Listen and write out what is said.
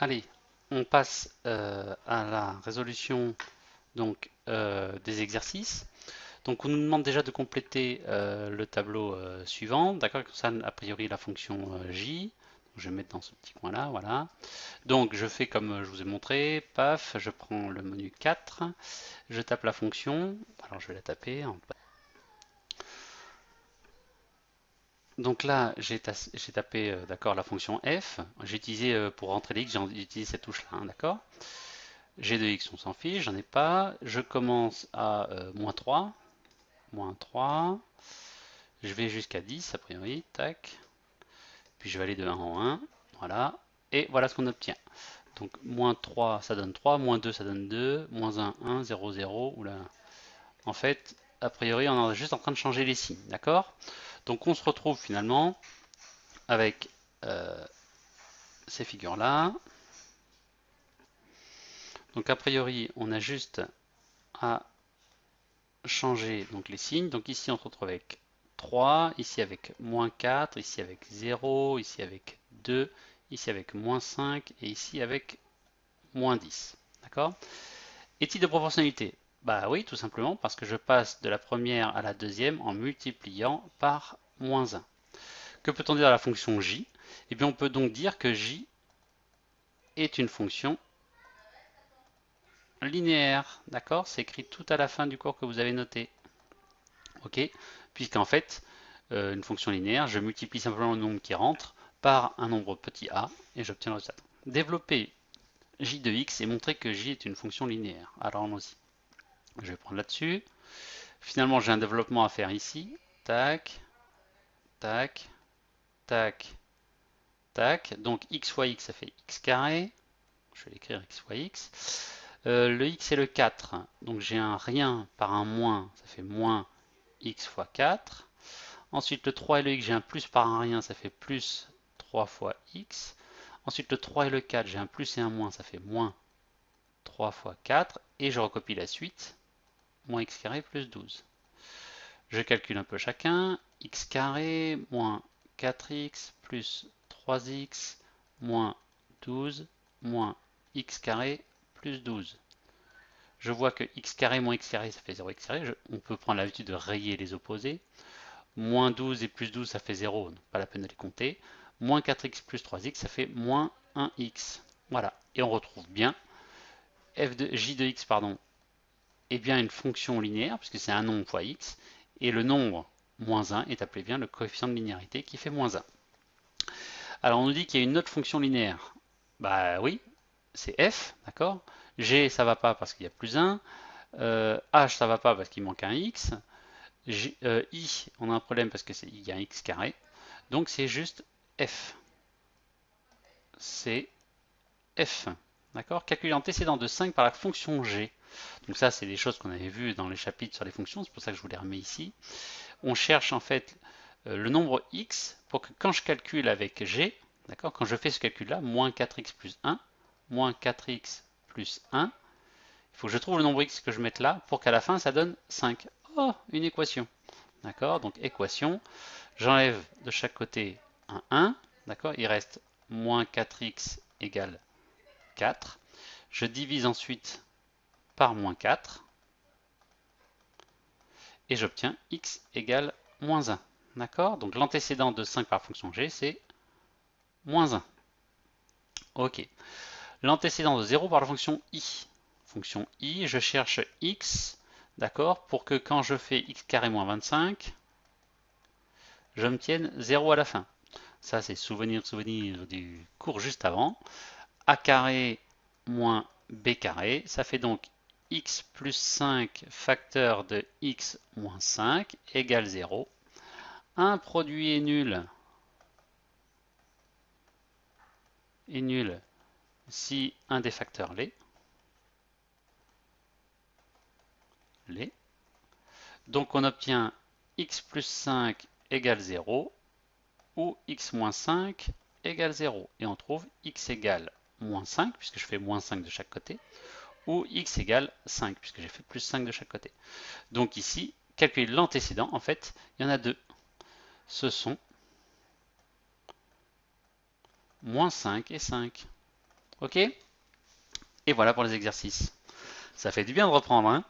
Allez, on passe à la résolution des exercices. Donc on nous demande déjà de compléter le tableau suivant, d'accord? Comme ça, a priori, la fonction j. Je vais mettre dans ce petit coin-là, voilà. Donc je fais comme je vous ai montré, paf, je prends le menu 4, je tape la fonction, alors je vais la taper. Donc là, j'ai tapé d'accord la fonction f. J'ai utilisé pour rentrer les x, j'ai utilisé cette touche-là, hein, d'accord? G de x, on s'en fiche, j'en ai pas. Je commence à moins 3. Moins 3. Je vais jusqu'à 10 a priori. Tac. Puis je vais aller de 1 en 1. Voilà. Et voilà ce qu'on obtient. Donc moins 3, ça donne 3. Moins 2, ça donne 2. Moins 1, 1. 0, 0. Oula. En fait, a priori, on est juste en train de changer les signes. D'accord? Donc on se retrouve finalement avec ces figures-là. Donc a priori, on a juste à changer donc les signes. Donc ici, on se retrouve avec 3, ici avec moins 4, ici avec 0, ici avec 2, ici avec moins 5 et ici avec moins 10. D'accord? Et type de proportionnalité? Bah oui, tout simplement parce que je passe de la première à la deuxième en multipliant par moins 1. Que peut-on dire à la fonction j? Eh bien, on peut donc dire que j est une fonction linéaire. D'accord? C'est écrit tout à la fin du cours que vous avez noté. Ok? Puisqu'en fait, une fonction linéaire, je multiplie simplement le nombre qui rentre par un nombre petit a et j'obtiens le résultat. Développer j de x et montrer que j est une fonction linéaire. Alors allons-y. Je vais prendre là-dessus. Finalement, j'ai un développement à faire ici. Tac, tac, tac, tac. Donc x fois x, ça fait x carré. Je vais l'écrire x fois x. Le x c'est le 4. Donc j'ai un rien par un moins, ça fait moins x fois 4. Ensuite, le 3 et le x, j'ai un plus par un rien, ça fait plus 3 fois x. Ensuite, le 3 et le 4, j'ai un plus et un moins, ça fait moins 3 fois 4. Et je recopie la suite, moins x carré plus 12. Je calcule un peu chacun. X carré moins 4x plus 3x moins 12 moins x carré plus 12. Je vois que x carré moins x carré, ça fait 0x carré. On peut prendre l'habitude de rayer les opposés. Moins 12 et plus 12, ça fait 0, donc pas la peine de les compter. Moins 4x plus 3x, ça fait moins 1x. Voilà, et on retrouve bien j de x pardon, est bien une fonction linéaire, puisque c'est un nombre fois x, et le nombre moins 1 est appelé bien le coefficient de linéarité qui fait moins 1. Alors on nous dit qu'il y a une autre fonction linéaire. Bah oui, c'est f, d'accord? G ça va pas parce qu'il y a plus 1, h ça va pas parce qu'il manque un x, I, on a un problème parce qu'il y a un x carré. Donc c'est juste f. C'est f. D'accord? Calculer l'antécédent de 5 par la fonction g. Donc ça, c'est des choses qu'on avait vues dans les chapitres sur les fonctions. C'est pour ça que je vous les remets ici. On cherche en fait le nombre x pour que quand je calcule avec g, d'accord, quand je fais ce calcul-là, moins 4x plus 1, moins 4x plus 1, il faut que je trouve le nombre x que je mette là pour qu'à la fin, ça donne 5. Oh, une équation. D'accord? Donc équation. J'enlève de chaque côté un 1. D'accord? Il reste moins 4x égale 4. Je divise ensuite par moins 4. Et j'obtiens x égale moins 1. D'accord? Donc l'antécédent de 5 par fonction g, c'est moins 1. Ok. L'antécédent de 0 par la fonction i. Fonction i, je cherche x, d'accord, pour que quand je fais x carré moins 25, je m'obtienne 0 à la fin. Ça, c'est souvenir du cours juste avant. A carré moins b carré, ça fait donc x plus 5 facteur de x moins 5 égale 0. Un produit est nul si un des facteurs l'est. Donc on obtient x plus 5 égale 0 ou x moins 5 égale 0. Et on trouve x égale moins 5, puisque je fais moins 5 de chaque côté, ou x égale 5, puisque j'ai fait plus 5 de chaque côté. Donc ici, calculer l'antécédent, en fait, il y en a deux. Ce sont moins 5 et 5. Ok? Et voilà pour les exercices. Ça fait du bien de reprendre, hein?